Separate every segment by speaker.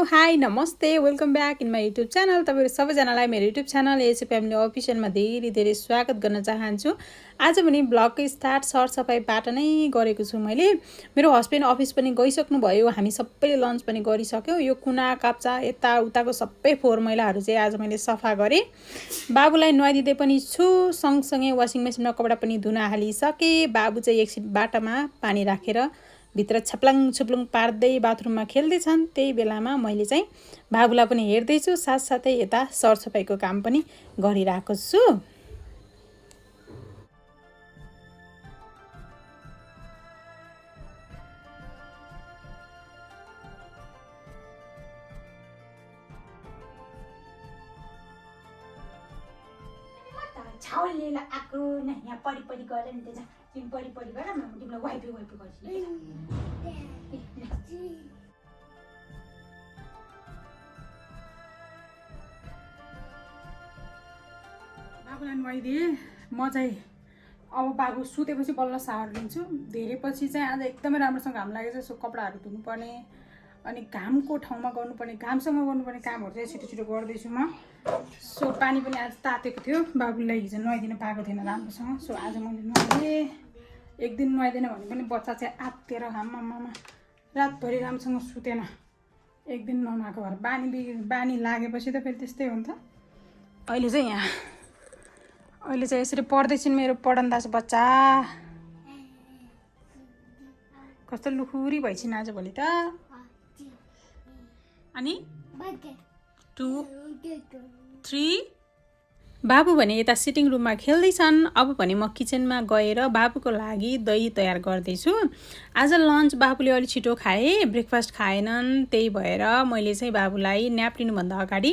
Speaker 1: High नमस्ते welcome back in my YouTube channel. तपाईँहरू सबैजनालाई मेरो युट्युब च्यानल एसी फ्यामिली अफिसियलमा धेरै धेरै स्वागत गर्न चाहन्छु। आज पनि ब्लगको स्टार्ट सरसफाइबाट नै गरेको छु। मैले मेरो हस्बेन्ड अफिस पनि गइसक्नु भयो, हामी सबैले लन्च पनि गरिसक्यौँ। यो कुना काप्चा यताउताको सबै फोहोर मैलाहरू चाहिँ आज मैले सफा गरेँ। बाबुलाई नुहाइदिँदै पनि छु, सँगसँगै वासिङ मेसिनमा कपडा पनि धुन हालिसकेँ। बाबु चाहिँ एकछिन बाटामा पानी राखेर भित्र छप्लाङ छुप्लुङ पार्दै बाथरुममा खेल्दैछन्। त्यही बेलामा मैले चाहिँ बाबुलाई पनि हेर्दैछु, साथसाथै यता सरसफाइको काम पनि गरिरहेको छु। छाउलेला आएको न यहाँ परिपरि गएर नि त तिमी परिपरि गर म तिमीलाई वाइपी गर्छु। बाबुलाई नुहाइदिएँ म चाहिँ। अब बाबु सुतेपछि बल्ल सावर लिन्छु। धेरै पछि चाहिँ आज एकदमै राम्रोसँग घाम लागेको छ, सो कपडाहरू धुनुपर्ने अनि घामको ठाउँमा गर्नुपर्ने घामसँग गर्नुपर्ने कामहरू चाहिँ छिटो छिटो गर्दैछु म। सो पानी पनि आज तातेको थियो, बाबुलाई हिजो नुहाइदिन पाएको थिएन राम्रोसँग। सो आज मैले नुहाइदिएँ। एक दिन नुहाइदिएन भने पनि बच्चा चाहिँ आत्तिएर घाममा रातभरि राम्रोसँग सुतेन। एक दिन ननुहाएको भएर बानी लागेपछि त फेरि त्यस्तै हो नि त। अहिले चाहिँ यसरी पढ्दैछन् मेरो पढन्दाज बच्चा। कस्तो लुखुरी भइछन् आजभोलि त। अनि 2 3 बाबु भने यता सिटिङ रुममा खेल्दैछन्। अब भने म किचनमा गएर बाबुको लागि दही तयार गर्दैछु। आज लन्च बाबुले अलि छिटो खाए, ब्रेकफास्ट खाएनन्। त्यही भएर मैले चाहिँ बाबुलाई न्याप लिनुभन्दा अगाडि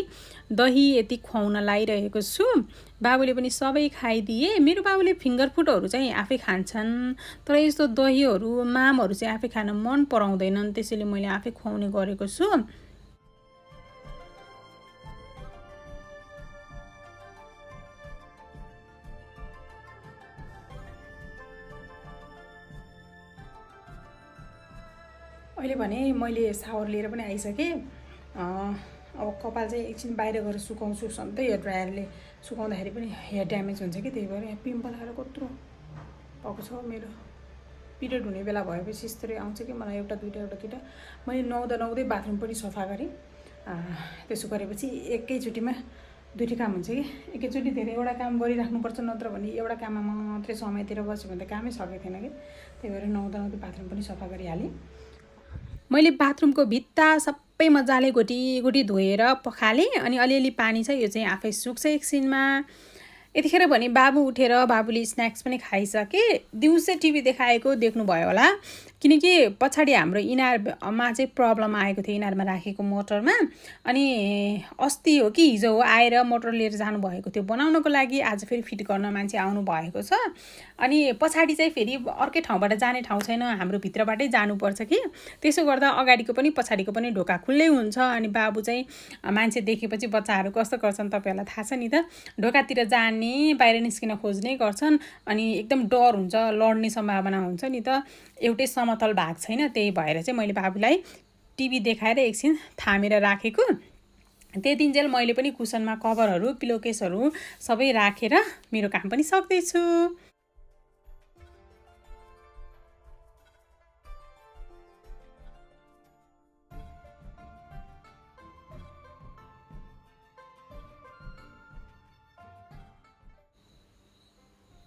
Speaker 1: दही यति खुवाउन लागिरहेको छु। बाबुले पनि सबै खाइदिए। मेरो बाबुले फिङ्गर फुडहरू चाहिँ आफै खान्छन्, तर यस्तो दहीहरू मामहरू चाहिँ आफै खान मन पराउँदैनन्। त्यसैले मैले आफै खुवाउने गरेको छु। अहिले भने मैले सावर लिएर पनि आइसकेँ। अब कपाल चाहिँ एकछिन बाहिर गएर सुकाउँछु। सधैँ हेयर ड्रायरले सुकाउँदाखेरि पनि हेयर ड्यामेज हुन्छ कि, त्यही भएर यहाँ पिम्पल आएर कत्रो भएको छ। मेरो पिरियड हुने बेला भएपछि यस्तरी आउँछ कि मलाई एउटा दुइटा। मैले नुहाउँदै बाथरुम पनि सफा गरेँ। त्यसो गरेपछि एकैचोटिमा दुईवटा काम हुन्छ कि, एकैचोटि धेरैवटा काम गरिराख्नुपर्छ, नत्र भने एउटा काममा मात्रै समयतिर बस्यो भने त कामै सकेको थिएन कि। त्यही भएर नुहाउँदै बाथरुम पनि सफा गरिहालेँ। मैले बाथरुमको भित्ता सबै मजाले गोटी धोएर पखालेँ। अनि अलिअलि पानी छ, यो चाहिँ आफै सुक्छ एकछिनमा। यतिखेर भने बाबु उठेर बाबुले स्न्याक्स पनि खाइसके। दिउँसै टिभी देखाएको देख्नुभयो होला, किनकि पछाडि हाम्रो इनारमा चाहिँ प्रब्लम आएको थियो, इनारमा राखेको मोटरमा। अनि अस्ति हो कि हिजो हो आएर मोटर लिएर जानुभएको थियो बनाउनको लागि। आज फेरि फिट गर्न मान्छे आउनु भएको छ। अनि पछाडि चाहिँ फेरि अर्कै ठाउँबाट जाने ठाउँ छैन, हाम्रो भित्रबाटै जानुपर्छ कि। त्यसो गर्दा अगाडिको पनि पछाडिको पनि ढोका खुल्लै हुन्छ। अनि बाबु चाहिँ मान्छे देखेपछि बच्चाहरू कस्तो गर्छन् तपाईँहरूलाई थाहा छ नि त, ढोकातिर जाने बाहिर निस्किन खोज्ने गर्छन्। अनि एकदम डर हुन्छ, लड्ने सम्भावना हुन्छ नि त। एउटै समतल भाग छैन, त्यही भएर चाहिँ मैले बाबुलाई टिभी देखाएर एकछिन थामेर राखेको। त्यतिन्जेल मैले पनि कुसनमा कभरहरू पिलोकेसहरू सबै राखेर मेरो काम पनि सक्दैछु।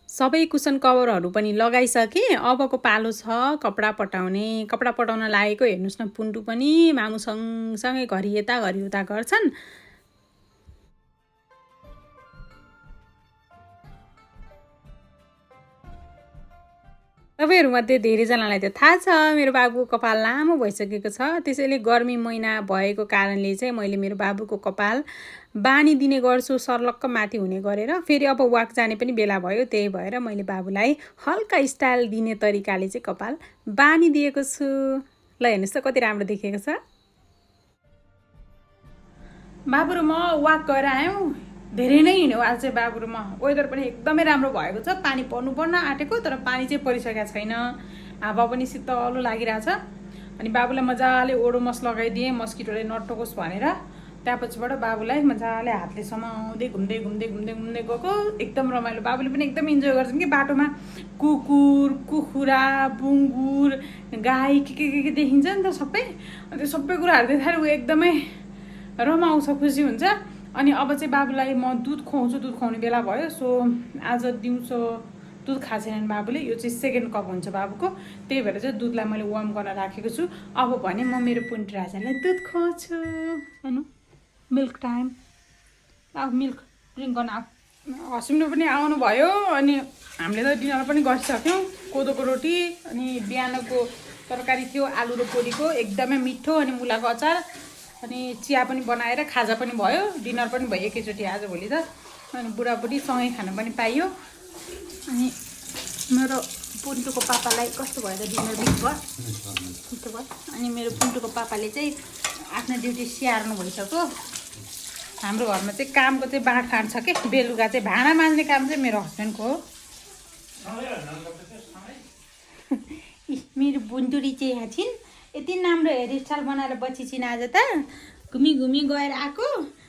Speaker 1: सबै कुसन कभरहरू पनि लगाइसकेँ। अबको पालो छ कपडा पटाउने। कपडा पटाउन लागेको हेर्नुहोस् न, पुन्टु पनि मामु सँगसँगै घरि यता घरि उता गर्छन्। तपाईँहरूमध्ये धेरैजनालाई त थाहा छ मेरो बाबुको कपाल लामो भइसकेको छ। त्यसैले गर्मी महिना भएको कारणले चाहिँ मैले मेरो बाबुको कपाल बानी दिने गर्छु, सर्लक्क माथि हुने गरेर। फेरि अब वाक जाने पनि बेला भयो, त्यही भएर मैले बाबुलाई हल्का स्टाइल दिने तरिकाले चाहिँ कपाल बानी दिएको छु। ल हेर्नुहोस् त कति राम्रो देखिएको छ। बाबु र म वाक गएर आयौँ। धेरै नै हिँड्यो आज चाहिँ बाबु र म। वेदर पनि एकदमै राम्रो भएको छ। पानी पर्नु आँटेको, तर पानी चाहिँ परिसकेको छैन। हावा पनि शीतलो लागिरहेछ। अनि बाबुलाई मजाले ओडोमस लगाइदिएँ मस्किटोले नटोकोस् भनेर। त्यहाँपछिबाट बाबुलाई मजाले हातले समाउँदै घुम्दै घुम्दै घुम्दै घुम्दै गएको एकदम रमाइलो। बाबुले पनि एकदम इन्जोय गर्छन् कि बाटोमा कुकुर कुखुरा बुङ्गुर गाई के देखिन्छ नि त सबै। त्यो सबै कुराहरू देखाएर ऊ एकदमै रमाउँछ खुसी हुन्छ। अनि अब चाहिँ बाबुलाई म दुध खुवाउँछु, दुध खुवाउने बेला भयो। सो आज दिउँसो दुध खाएको छैनन् बाबुले, यो चाहिँ सेकेन्ड कप हुन्छ बाबुको, त्यही भएर चाहिँ दुधलाई मैले वार्म गर्न राखेको छु। अब भने म मेरो पुन्टी राजालाई दुध खुवाउँछु। हेर्नु मिल्क टाइम, अब मिल्क ड्रिङ्क गर्न हस्बेन्ड पनि आउनुभयो। अनि हामीले त डिनर पनि गरिसक्यौँ, कोदोको रोटी अनि बिहानको तरकारी थियो आलु र पोडीको एकदमै मिठो, अनि मुलाको अचार, अनि चिया पनि बनाएर खाजा पनि भयो, डिनर पनि भयो एकैचोटि आजभोलि त। अनि बुढाबुढी सँगै खान पनि पाइयो। अनि मेरो पुन्टुको पापालाई कस्तो भयो त डिनर मिठो भयो। अनि मेरो पुन्टुको पापाले चाहिँ आफ्नो ड्युटी स्याहार्नु भइसक्यो। हाम्रो घरमा चाहिँ कामको चाहिँ बाँडफाँड छ कि, बेलुका चाहिँ भाँडा माझ्ने काम चाहिँ मेरो हस्बेन्डको हो। मेरो बुन्टुरी चाहिँ यहाँ छिन्, यति राम्रो हेयरस्टाइल बनाएर बची छिन् आज त, घुमी घुमी गएर आएको।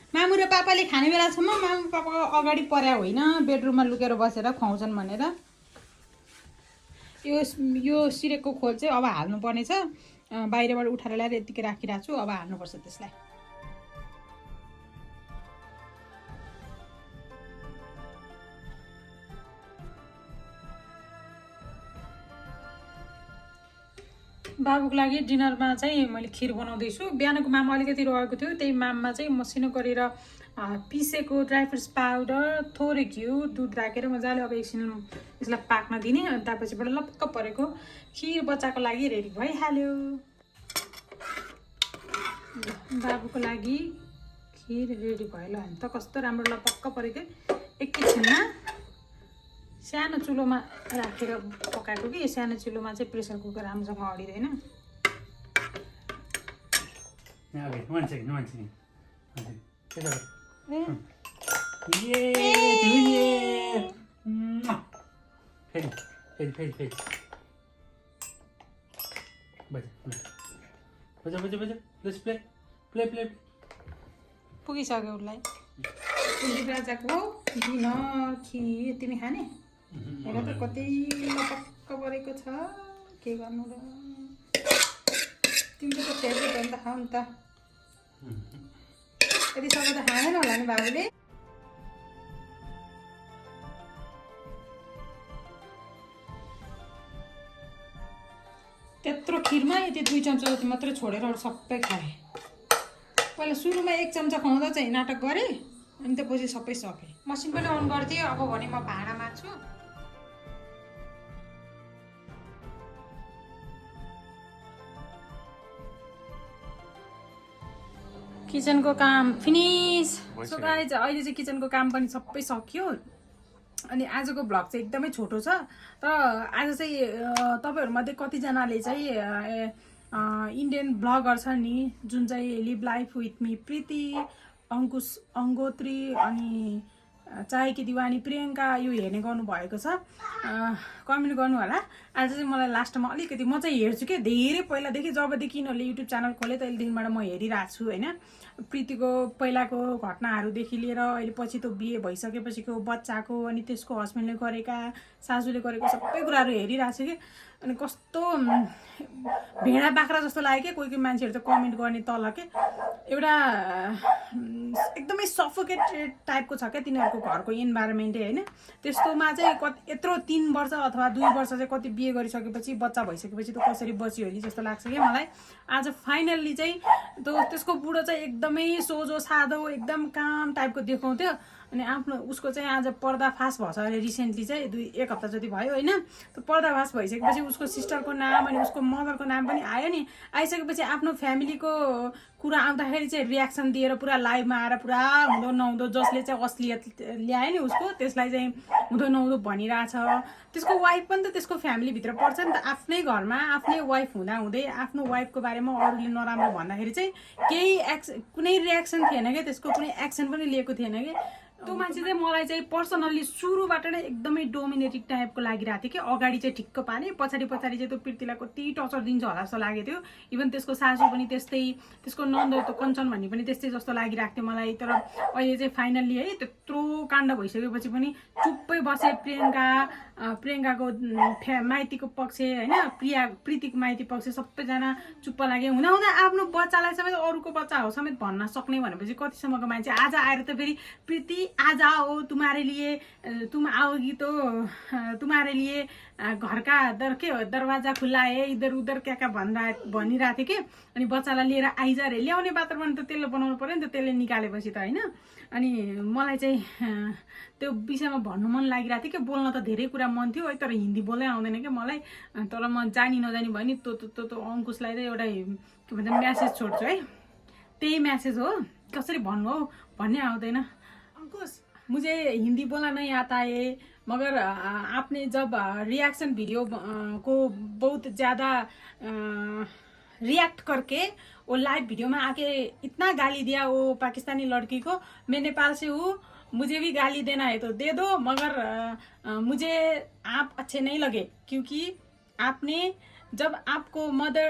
Speaker 1: मामु र पापाले खाने बेलासम्म मामु पापाको अगाडि पर्या होइन, बेडरुममा लुकेर बसेर खुवाउँछन् भनेर। यो सिरेकको खोल चाहिँ अब हाल्नुपर्ने छ, बाहिरबाट उठाएर ल्याएर यतिकै राखिरहेको छु, अब हाल्नुपर्छ त्यसलाई। बाबुको लागि डिनरमा चाहिँ मैले खिर बनाउँदैछु। बिहानको माम अलिकति रहेको थियो, त्यही माममा चाहिँ मसिनो गरेर पिसेको ड्राई फ्रुट्स पाउडर, थोरै घिउ, दुध राखेर मजाले अब एकछिन यसलाई पाक्न दिने। अनि त्यसपछिबाट लप्क परेको खिर बच्चाको लागि रेडी भइहाल्यो। बाबुको लागि खिर रेडी भयो। ल त कस्तो राम्रो लपक्क परेको, एकैछिनमा सानो चुलोमा राखेर पकाएको कि, सानो चुलोमा चाहिँ प्रेसर कुकर राम्रोसँग अडिँदैन। पुगिसक्यो उसलाई राजाको डिनर खिर। तिमी खाने? हेर त कति पक्क परेको छ, के गर्नु र। तिम्रो त फेभरेट हो नि त, खाऊ नि त। यति सबै त खाँदैन होला नि बाबुले। त्यत्रो खिरमा यति 2 चम्चा जति मात्रै छोडेर अरू सबै खाएँ। पहिला सुरुमा 1 चम्चा खुवाउँदा चाहिँ नाटक गरेँ, अनि त्यसपछि सबै सकेँ। मसिन पनि अन गर्थेँ। अब भने म भाँडा माझ्छु। किचनको काम फिनिस। सो गाइज अहिले चाहिँ किचनको काम पनि सबै सक्यो। अनि आजको भ्लग चाहिँ एकदमै छोटो छ, तर आज चाहिँ तपाईँहरूमध्ये कतिजनाले चाहिँ इन्डियन भ्लगर छ नि, जुन चाहिँ लिभ लाइफ विथ मी प्रीति, अङ्कुश अङ्गोत्री अनि चाहे कि दिवानी प्रियङ्का यो हेर्ने गर्नुभएको छ, कमेन्ट गर्नु होला। आज चाहिँ मलाई लास्टमा अलिकति म चाहिँ हेर्छु कि, धेरै पहिलादेखि जबदेखि यिनीहरूले युट्युब च्यानल खोले तहिलेदेखिबाट म हेरिरहेको छु होइन। प्रीतिको पहिलाको घटनाहरूदेखि लिएर अहिले पछि त बिहे भइसकेपछिको बच्चाको, अनि त्यसको हस्बेन्डले गरेका, सासूले गरेको सबै कुराहरू हेरिरहेको छु कि। अनि कस्तो भेडा बाख्रा जस्तो लाग्यो कि कोही कोही मान्छेहरू त कमेन्ट गर्ने तल के, एउटा एकदमै सफोकेटेड टाइपको छ क्या तिनीहरूको घरको इन्भाइरोमेन्टै होइन। त्यस्तोमा चाहिँ कति यत्रो 3 वर्ष अथवा 2 वर्ष चाहिँ कति बिहे गरिसकेपछि बच्चा भइसकेपछि त कसरी बच्यो होला जस्तो लाग्छ क्या मलाई। आज फाइनल्ली चाहिँ त्यसको बुढो चाहिँ एकदमै सोझो साधो एकदम काम टाइपको देखाउँथ्यो। अनि आफ्नो उसको चाहिँ आज पर्दाफास भएछ अरे, रिसेन्टली चाहिँ 1 हप्ता जति भयो होइन। त्यो पर्दाफास भइसकेपछि उसको सिस्टरको नाम अनि उसको मदरको नाम पनि आयो नि। आइसकेपछि आफ्नो फ्यामिलीको कुरा आउँदाखेरि चाहिँ रियाक्सन दिएर पुरा लाइभमा आएर पुरा हुँदो नहुँदो, जसले चाहिँ असलियत ल्यायो नि उसको, त्यसलाई चाहिँ हुँदो नहुँदो भनिरहेछ। त्यसको वाइफ पनि त त्यसको फ्यामिलीभित्र पर्छ नि त। आफ्नै घरमा आफ्नै वाइफ हुँदाहुँदै आफ्नो वाइफको बारेमा अरूले नराम्रो भन्दाखेरि चाहिँ केही कुनै रियाक्सन थिएन क्या, त्यसको कुनै एक्सन पनि लिएको थिएन कि। त्यो मान्छे चाहिँ मलाई चाहिँ पर्सनल्ली सुरुबाट नै एकदमै डोमिनेटिङ टाइपको लागिरहेको थियो कि अगाडि चाहिँ ठिक्क पाने पछाडि चाहिँ त्यो प्रीतिलाई कति टर्चर दिन्छ होला जस्तो लागेको थियो इभन त्यसको सासू पनि त्यस्तै त्यसको नन्द त्यो कञ्चन भन्ने पनि त्यस्तै जस्तो लागिरहेको थियो मलाई तर अहिले चाहिँ फाइनल्ली है त्यत्रो काण्ड भइसकेपछि पनि चुप्पै बसे प्रियङ्काको माइतीको पक्ष होइन प्रीतिको माइती पक्ष सबैजना चुप्प लागे हुँदा आफ्नो बच्चालाई समेत अरूको बच्चा हो समेत भन्न सक्ने भनेपछि कतिसम्मको मान्छे आज आएर त फेरि प्रीति आज आओ तुम्हारे लिए तुम आओगी तो तुम्हारे लिए घर का दरवाजा खुल्ला है इधर उधर क्या भनिरहेको थियो कि अनि बच्चालाई लिएर आइज रे ल्याउने वातावरण त त्यसले बनाउनु पर्यो नि त त्यसले निकालेपछि त होइन अनि मलाई चाहिँ त्यो विषयमा भन्नु मन लागिरहेको थियो कि बोल्न त धेरै कुरा मन थियो है तर हिन्दी बोल्दै आउँदैन कि मलाई तर म जानी नजानी भयो नि त्यो अङ्कुशलाई चाहिँ एउटा के भन्छ म्यासेज छोड्छु है त्यही म्यासेज हो कसरी भन्नु हौ भन्ने आउँदैन अंकुश मुझे हिंदी बोलना नहीं आता है मगर आपने जब रिएक्शन वीडियो को बहुत ज़्यादा रिएक्ट करके वो लाइव वीडियो में आके इतना गाली दिया वो पाकिस्तानी लड़की को मैं नेपाल से हूँ मुझे भी गाली देना है तो दे दो मगर मुझे आप अच्छे नहीं लगे क्योंकि आपने जब आपको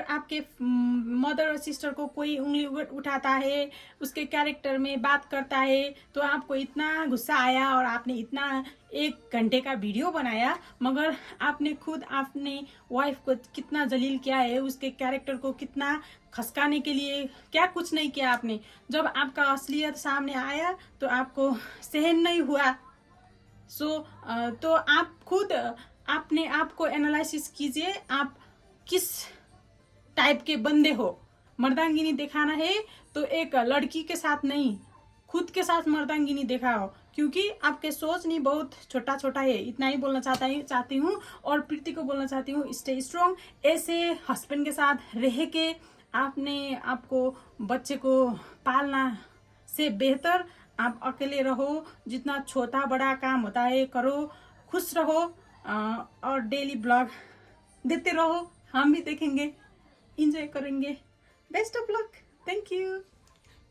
Speaker 1: आपके मदर और सिस्टर को कोई उंगली उठाता है उसके कैरेक्टर में बात करता है तो आपको इतना गुस्सा आया और आपने इतना 1 घंटे का वीडियो बनाया मगर आपने खुद अपने वाइफ को कितना जलील किया है उसके कैरेक्टर को कितना खसकाने के लिए क्या कुछ नहीं किया आपने जब आपका असलियत सामने आया तो आपको सहन नहीं हुआ तो आप खुद अपने आप को एनालिसिस कीजिए आप किस टाइप के बंदे हो मर्दांगिनी दिखाना है तो एक लड़की के साथ नहीं खुद के साथ मर्दांगिनी दिखाओ क्योंकि आपके सोच नहीं बहुत छोटा है इतना ही बोलना चाहती हूँ और प्रीति को बोलना चाहती हूँ स्टे स्ट्रॉन्ग ऐसे हस्बैंड के साथ रह के आपने आपको बच्चे को पालना से बेहतर आप अकेले रहो जितना छोटा बड़ा काम होता है करो खुश रहो और डेली ब्लॉग देते रहो हम भी देखेंगे इन्जॉय करेंगे best of lock thank you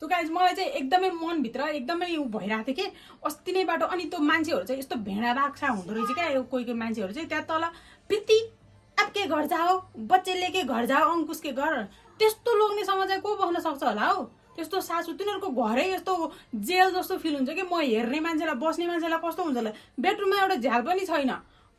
Speaker 1: तो गाइज मलाई चाहिँ एकदमै मनभित्र एकदमै उ भइरहेको थियो कि अस्ति नैबाट अनि त्यो मान्छेहरू चाहिँ यस्तो भेडा राख्छा हुँदो रहेछ क्या यो कोही मान्छेहरू चाहिँ त्यहाँ तल प्रीति आपके घर जाओ बच्चे लेके घर जाओ अंकुश के घर त्यस्तो लोग्नेसँग चाहिँ को बस्न सक्छ होला हौ त्यस्तो सासू तिनीहरूको घरै यस्तो जेल जस्तो फिल हुन्छ कि म हेर्ने मान्छेलाई बस्ने मान्छेलाई कस्तो हुन्छ होला बेडरुममा एउटा झ्याल पनि छैन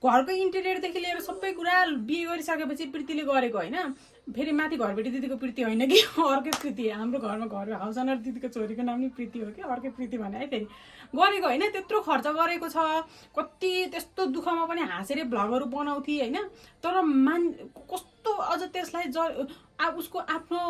Speaker 1: घरको इन्टेरियरदेखि लिएर सबै कुरा बिहे गरिसकेपछि प्रीतिले गरेको होइन फेरि माथि घरबेटी दिदीको प्रीति होइन कि अर्कै प्रीति हाम्रो घरमा घर हाउस ओनर दिदीको छोरीको नाम नि प्रीति हो कि अर्कै प्रीति भने है फेरि गरेको होइन त्यत्रो खर्च गरेको छ कति त्यस्तो दुःखमा पनि हाँसेर भ्लगहरू बनाउँथे होइन तर कस्तो अझ त्यसलाई उसको आफ्नो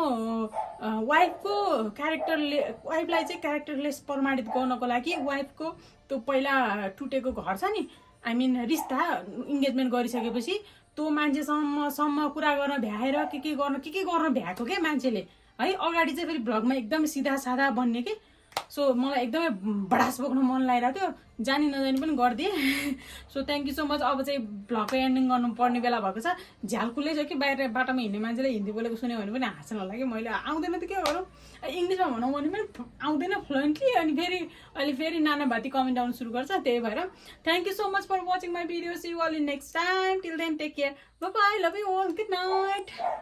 Speaker 1: वाइफको वाइफलाई चाहिँ क्यारेक्टरलेस प्रमाणित गर्नको लागि वाइफको त्यो पहिला टुटेको घर छ नि आई मिन रिस्ता इन्गेजमेन्ट गरिसकेपछि त्यो मान्छेसम्म कुरा गर्न भ्याएर के गर्न भ्याएको क्या मान्छेले है अगाडि चाहिँ फेरि भ्लगमा एकदम सिधा सादा बन्ने के सो मलाई एकदमै बडास बोक्न मन लागिरहेको थियो जानी नजानी पनि गरिदिएँ so thank you so much अब चाहिँ भ्लगको एन्डिङ गर्नुपर्ने बेला भएको छ झ्यालकुलै छ कि बाहिर बाटोमा हिँड्ने मान्छेले हिन्दी बोलेको सुन्यो भने पनि हाँस्न होला कि मैले आउँदैन त के गरौँ इङ्ग्लिसमा भनौँ भने पनि आउँदैन फ्लुएन्टली अनि अहिले फेरि नाना भाती कमेन्ट आउनु सुरु गर्छ त्यही भएर thank you so much for watching my video see you all in next time till then take care bye bye love you all good night